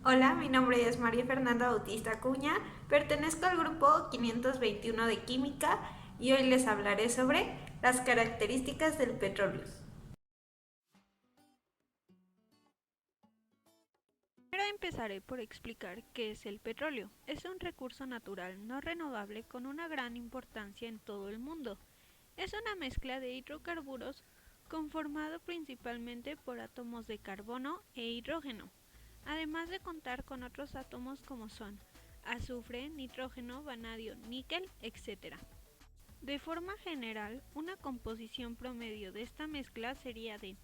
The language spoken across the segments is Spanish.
Hola, mi nombre es María Fernanda Bautista Acuña, pertenezco al grupo 521 de Química y hoy les hablaré sobre las características del petróleo. Primero empezaré por explicar qué es el petróleo. Es un recurso natural no renovable con una gran importancia en todo el mundo. Es una mezcla de hidrocarburos conformado principalmente por átomos de carbono e hidrógeno, además de contar con otros átomos como son azufre, nitrógeno, vanadio, níquel, etc. De forma general, una composición promedio de esta mezcla sería de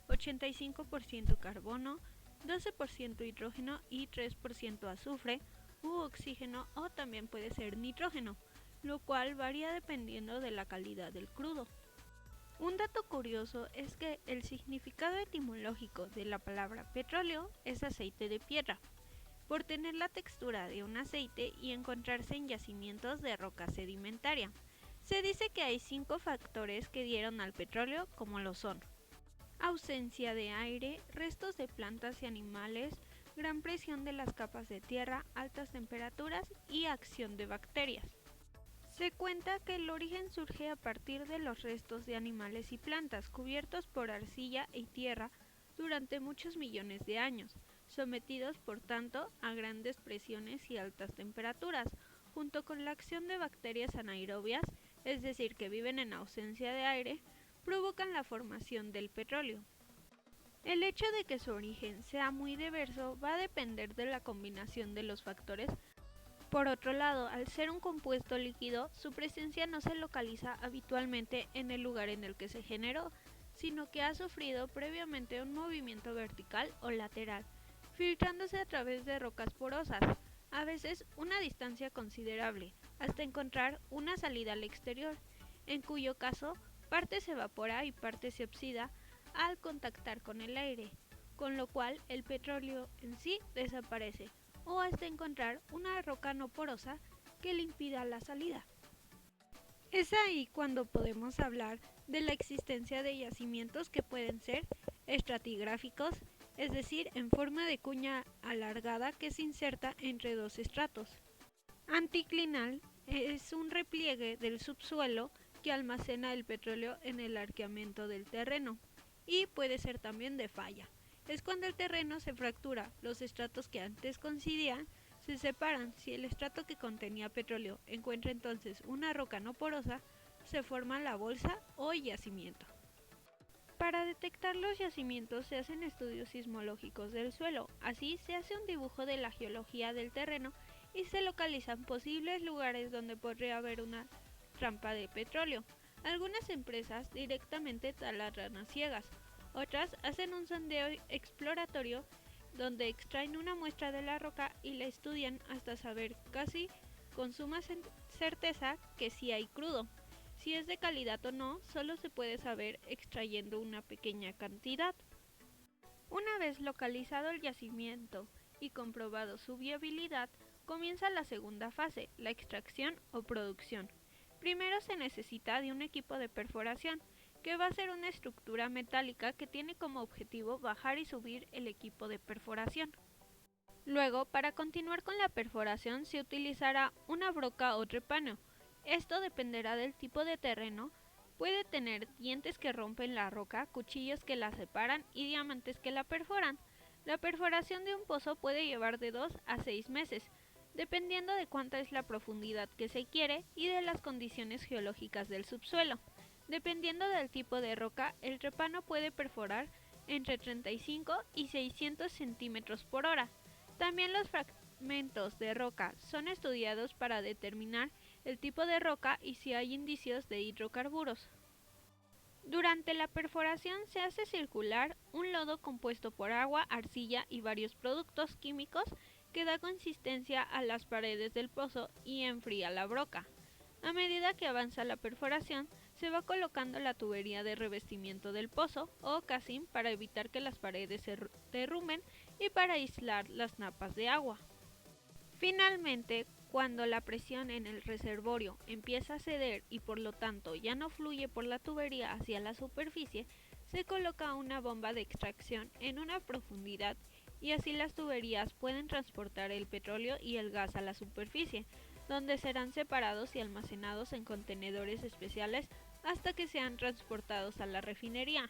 85% carbono, 12% hidrógeno y 3% azufre u oxígeno, o también puede ser nitrógeno, lo cual varía dependiendo de la calidad del crudo. Un dato curioso es que el significado etimológico de la palabra petróleo es aceite de piedra, por tener la textura de un aceite y encontrarse en yacimientos de roca sedimentaria. Se dice que hay 5 factores que dieron al petróleo, como lo son: ausencia de aire, restos de plantas y animales, gran presión de las capas de tierra, altas temperaturas y acción de bacterias. Se cuenta que el origen surge a partir de los restos de animales y plantas cubiertos por arcilla y tierra durante muchos millones de años, sometidos por tanto a grandes presiones y altas temperaturas, junto con la acción de bacterias anaerobias, es decir, que viven en ausencia de aire, provocan la formación del petróleo. El hecho de que su origen sea muy diverso va a depender de la combinación de los factores. Por otro lado, al ser un compuesto líquido, su presencia no se localiza habitualmente en el lugar en el que se generó, sino que ha sufrido previamente un movimiento vertical o lateral, filtrándose a través de rocas porosas, a veces una distancia considerable, hasta encontrar una salida al exterior, en cuyo caso parte se evapora y parte se oxida al contactar con el aire, con lo cual el petróleo en sí desaparece, o hasta encontrar una roca no porosa que le impida la salida. Es ahí cuando podemos hablar de la existencia de yacimientos que pueden ser estratigráficos, es decir, en forma de cuña alargada que se inserta entre dos estratos. Anticlinal es un repliegue del subsuelo que almacena el petróleo en el arqueamiento del terreno, y puede ser también de falla. Es cuando el terreno se fractura, los estratos que antes coincidían se separan. Si el estrato que contenía petróleo encuentra entonces una roca no porosa, se forma la bolsa o yacimiento. Para detectar los yacimientos se hacen estudios sismológicos del suelo, así se hace un dibujo de la geología del terreno y se localizan posibles lugares donde podría haber una trampa de petróleo. Algunas empresas directamente taladran a ciegas, otras hacen un sondeo exploratorio donde extraen una muestra de la roca y la estudian hasta saber casi con suma certeza que sí hay crudo. Si es de calidad o no, solo se puede saber extrayendo una pequeña cantidad. Una vez localizado el yacimiento y comprobado su viabilidad, comienza la segunda fase, la extracción o producción. Primero se necesita de un equipo de perforación, que va a ser una estructura metálica que tiene como objetivo bajar y subir el equipo de perforación. Luego, para continuar con la perforación, se utilizará una broca o trepano. Esto dependerá del tipo de terreno. Puede tener dientes que rompen la roca, cuchillos que la separan y diamantes que la perforan. La perforación de un pozo puede llevar de 2 a 6 meses, dependiendo de cuánta es la profundidad que se quiere y de las condiciones geológicas del subsuelo. Dependiendo del tipo de roca, el trepano puede perforar entre 35 y 600 centímetros por hora. También los fragmentos de roca son estudiados para determinar el tipo de roca y si hay indicios de hidrocarburos. Durante la perforación se hace circular un lodo compuesto por agua, arcilla y varios productos químicos que da consistencia a las paredes del pozo y enfría la broca. A medida que avanza la perforación, se va colocando la tubería de revestimiento del pozo o casing para evitar que las paredes se derrumben y para aislar las napas de agua. Finalmente, cuando la presión en el reservorio empieza a ceder y por lo tanto ya no fluye por la tubería hacia la superficie, se coloca una bomba de extracción en una profundidad y así las tuberías pueden transportar el petróleo y el gas a la superficie, donde serán separados y almacenados en contenedores especiales hasta que sean transportados a la refinería.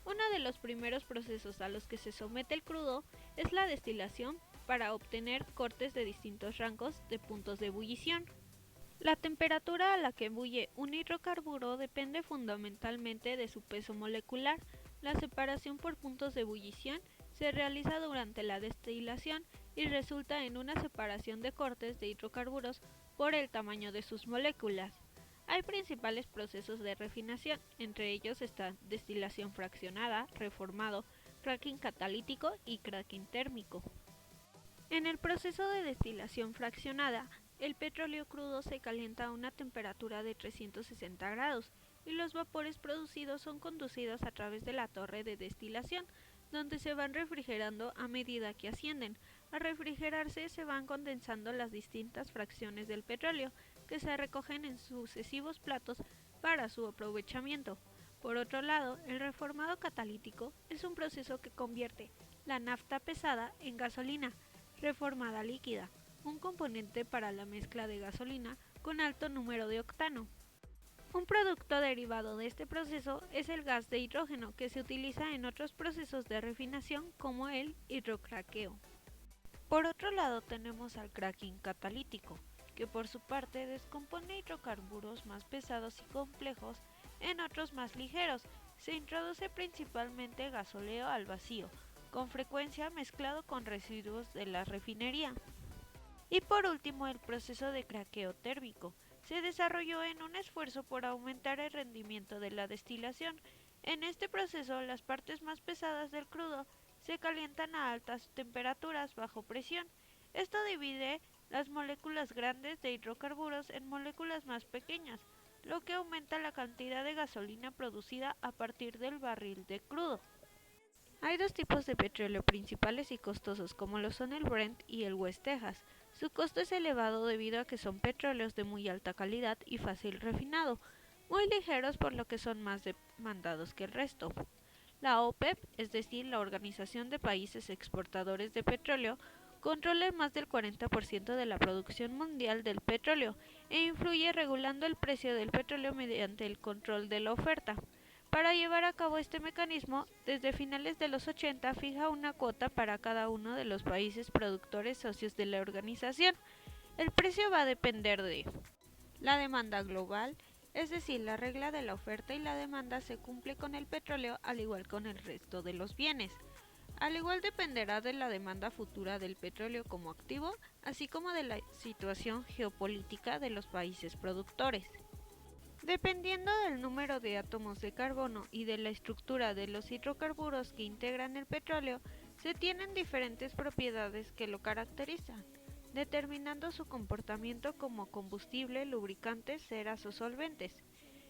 Uno de los primeros procesos a los que se somete el crudo es la destilación para obtener cortes de distintos rangos de puntos de ebullición. La temperatura a la que bulle un hidrocarburo depende fundamentalmente de su peso molecular. La separación por puntos de ebullición se realiza durante la destilación y resulta en una separación de cortes de hidrocarburos por el tamaño de sus moléculas. Hay principales procesos de refinación, entre ellos están destilación fraccionada, reformado, cracking catalítico y cracking térmico. En el proceso de destilación fraccionada, el petróleo crudo se calienta a una temperatura de 360 grados y los vapores producidos son conducidos a través de la torre de destilación, donde se van refrigerando a medida que ascienden. Al refrigerarse se van condensando las distintas fracciones del petróleo, que se recogen en sucesivos platos para su aprovechamiento. Por otro lado, el reformado catalítico es un proceso que convierte la nafta pesada en gasolina reformada líquida, un componente para la mezcla de gasolina con alto número de octano. Un producto derivado de este proceso es el gas de hidrógeno, que se utiliza en otros procesos de refinación como el hidrocraqueo. Por otro lado tenemos al cracking catalítico, que por su parte descompone hidrocarburos más pesados y complejos en otros más ligeros. Se introduce principalmente gasóleo al vacío, con frecuencia mezclado con residuos de la refinería. Y por último, el proceso de craqueo térmico se desarrolló en un esfuerzo por aumentar el rendimiento de la destilación. En este proceso, las partes más pesadas del crudo se calientan a altas temperaturas bajo presión. Esto divide las moléculas grandes de hidrocarburos en moléculas más pequeñas, lo que aumenta la cantidad de gasolina producida a partir del barril de crudo. Hay dos tipos de petróleo principales y costosos, como lo son el Brent y el West Texas. Su costo es elevado debido a que son petróleos de muy alta calidad y fácil refinado, muy ligeros por lo que son más demandados que el resto. La OPEP, es decir, la Organización de Países Exportadores de Petróleo, controla más del 40% de la producción mundial del petróleo e influye regulando el precio del petróleo mediante el control de la oferta. Para llevar a cabo este mecanismo, desde finales de los 80 fija una cuota para cada uno de los países productores socios de la organización. El precio va a depender de la demanda global, es decir, la regla de la oferta y la demanda se cumple con el petróleo al igual con el resto de los bienes. Al igual dependerá de la demanda futura del petróleo como activo, así como de la situación geopolítica de los países productores. Dependiendo del número de átomos de carbono y de la estructura de los hidrocarburos que integran el petróleo, se tienen diferentes propiedades que lo caracterizan, determinando su comportamiento como combustible, lubricantes, ceras o solventes.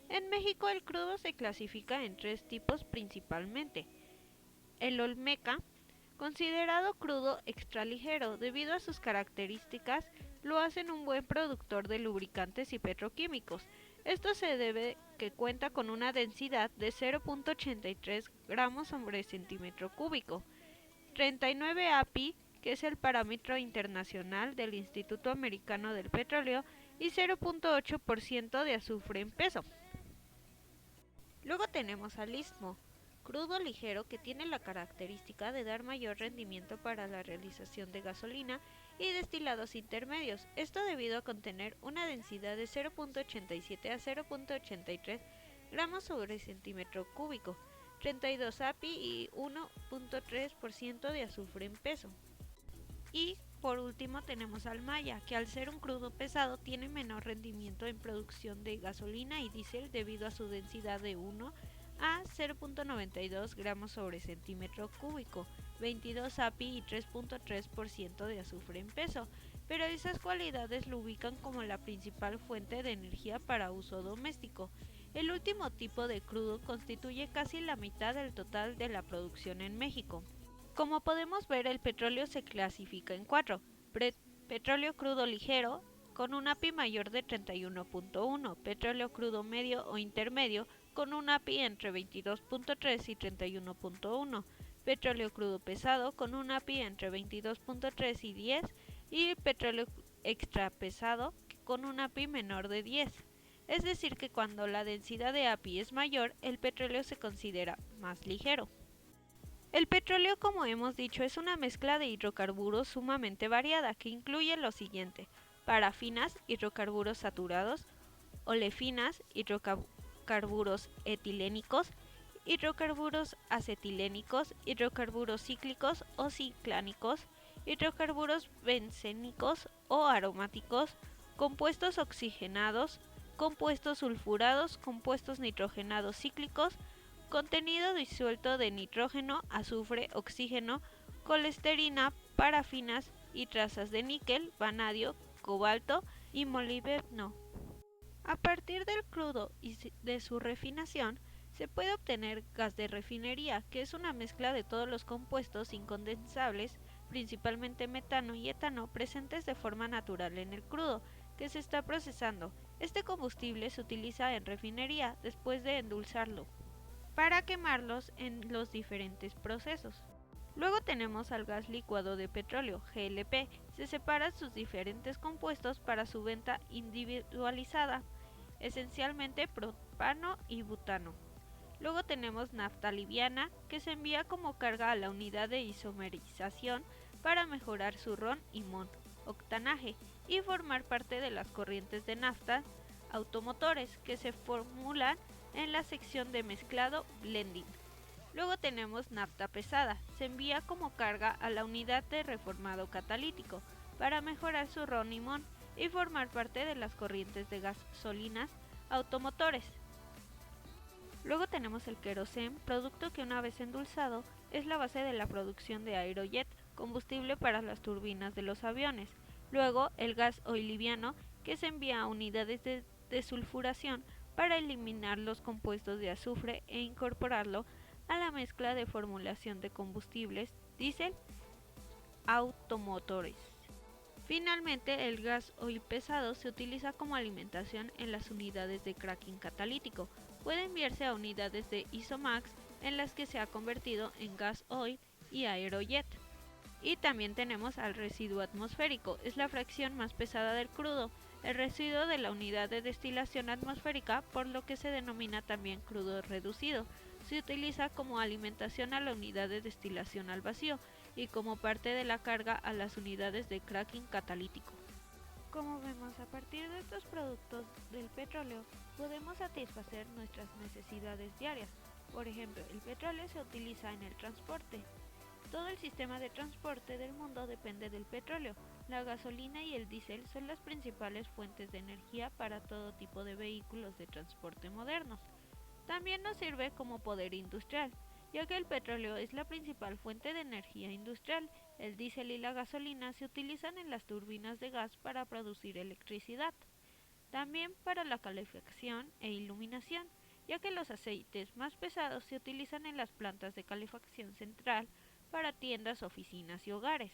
En México el crudo se clasifica en tres tipos principalmente. El olmeca, considerado crudo extraligero debido a sus características, lo hacen un buen productor de lubricantes y petroquímicos. Esto se debe que cuenta con una densidad de 0.83 gramos sobre centímetro cúbico, 39 API, que es el parámetro internacional del Instituto Americano del Petróleo, y 0.8% de azufre en peso. Luego tenemos al istmo, crudo ligero que tiene la característica de dar mayor rendimiento para la realización de gasolina y destilados intermedios, esto debido a contener una densidad de 0.87 a 0.83 gramos sobre centímetro cúbico, 32 API y 1.3% de azufre en peso. Y por último tenemos al maya, que al ser un crudo pesado tiene menor rendimiento en producción de gasolina y diésel debido a su densidad de 1 a 0.92 gramos sobre centímetro cúbico, 22 API y 3.3% de azufre en peso, pero esas cualidades lo ubican como la principal fuente de energía para uso doméstico. El último tipo de crudo constituye casi la mitad del total de la producción en México. Como podemos ver, el petróleo se clasifica en cuatro: petróleo crudo ligero, con un API mayor de 31.1, petróleo crudo medio o intermedio, con un API entre 22.3 y 31.1, petróleo crudo pesado con una API entre 22.3 y 10 y petróleo extra pesado con una API menor de 10. Es decir que cuando la densidad de API es mayor, el petróleo se considera más ligero. El petróleo, como hemos dicho, es una mezcla de hidrocarburos sumamente variada que incluye lo siguiente: parafinas, hidrocarburos saturados, olefinas, hidrocarburos etilénicos, hidrocarburos acetilénicos, hidrocarburos cíclicos o ciclánicos, hidrocarburos bencénicos o aromáticos, compuestos oxigenados, compuestos sulfurados, compuestos nitrogenados cíclicos, contenido disuelto de nitrógeno, azufre, oxígeno, colesterina, parafinas y trazas de níquel, vanadio, cobalto y molibdeno. A partir del crudo y de su refinación, se puede obtener gas de refinería, que es una mezcla de todos los compuestos incondensables, principalmente metano y etano, presentes de forma natural en el crudo, que se está procesando. Este combustible se utiliza en refinería después de endulzarlo, para quemarlos en los diferentes procesos. Luego tenemos al gas licuado de petróleo, GLP. Se separan sus diferentes compuestos para su venta individualizada, esencialmente propano y butano. Luego tenemos nafta liviana, que se envía como carga a la unidad de isomerización para mejorar su ron y octanaje y formar parte de las corrientes de nafta automotores que se formulan en la sección de mezclado blending. Luego tenemos nafta pesada, se envía como carga a la unidad de reformado catalítico para mejorar su ron y formar parte de las corrientes de gasolinas automotores. Luego tenemos el queroseno, producto que una vez endulzado es la base de la producción de aerojet, combustible para las turbinas de los aviones. Luego el gas oil liviano, que se envía a unidades de desulfuración para eliminar los compuestos de azufre e incorporarlo a la mezcla de formulación de combustibles diésel automotores. Finalmente, el gas oil pesado se utiliza como alimentación en las unidades de cracking catalítico. Puede enviarse a unidades de isomax en las que se ha convertido en gas oil y aerojet. Y también tenemos al residuo atmosférico, es la fracción más pesada del crudo, el residuo de la unidad de destilación atmosférica, por lo que se denomina también crudo reducido. Se utiliza como alimentación a la unidad de destilación al vacío y como parte de la carga a las unidades de cracking catalítico. Como vemos, a partir de estos productos del petróleo podemos satisfacer nuestras necesidades diarias. Por ejemplo, el petróleo se utiliza en el transporte. Todo el sistema de transporte del mundo depende del petróleo. La gasolina y el diésel son las principales fuentes de energía para todo tipo de vehículos de transporte modernos. También nos sirve como poder industrial, ya que el petróleo es la principal fuente de energía industrial. El diésel y la gasolina se utilizan en las turbinas de gas para producir electricidad. También para la calefacción e iluminación, ya que los aceites más pesados se utilizan en las plantas de calefacción central para tiendas, oficinas y hogares.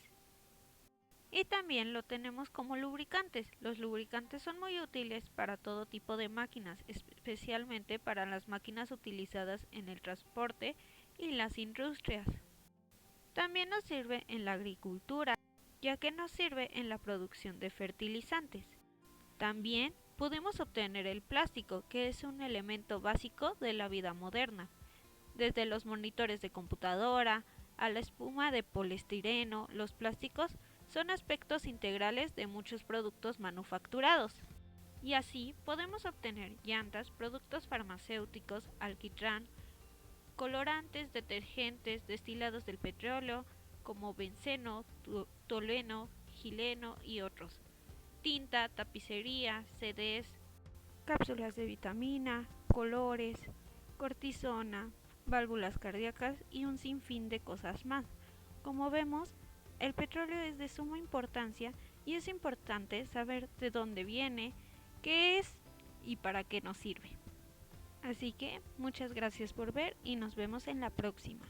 Y también lo tenemos como lubricantes. Los lubricantes son muy útiles para todo tipo de máquinas, especialmente para las máquinas utilizadas en el transporte y las industrias. También nos sirve en la agricultura, ya que nos sirve en la producción de fertilizantes. También podemos obtener el plástico, que es un elemento básico de la vida moderna, desde los monitores de computadora a la espuma de poliestireno. Los plásticos son aspectos integrales de muchos productos manufacturados. Y así podemos obtener llantas, productos farmacéuticos, alquitrán, colorantes, detergentes, destilados del petróleo como benceno, tolueno, xileno y otros, tinta, tapicería, CDs, cápsulas de vitamina, colores, cortisona, válvulas cardíacas y un sinfín de cosas más. Como vemos, el petróleo es de suma importancia y es importante saber de dónde viene, qué es y para qué nos sirve. Así que muchas gracias por ver y nos vemos en la próxima.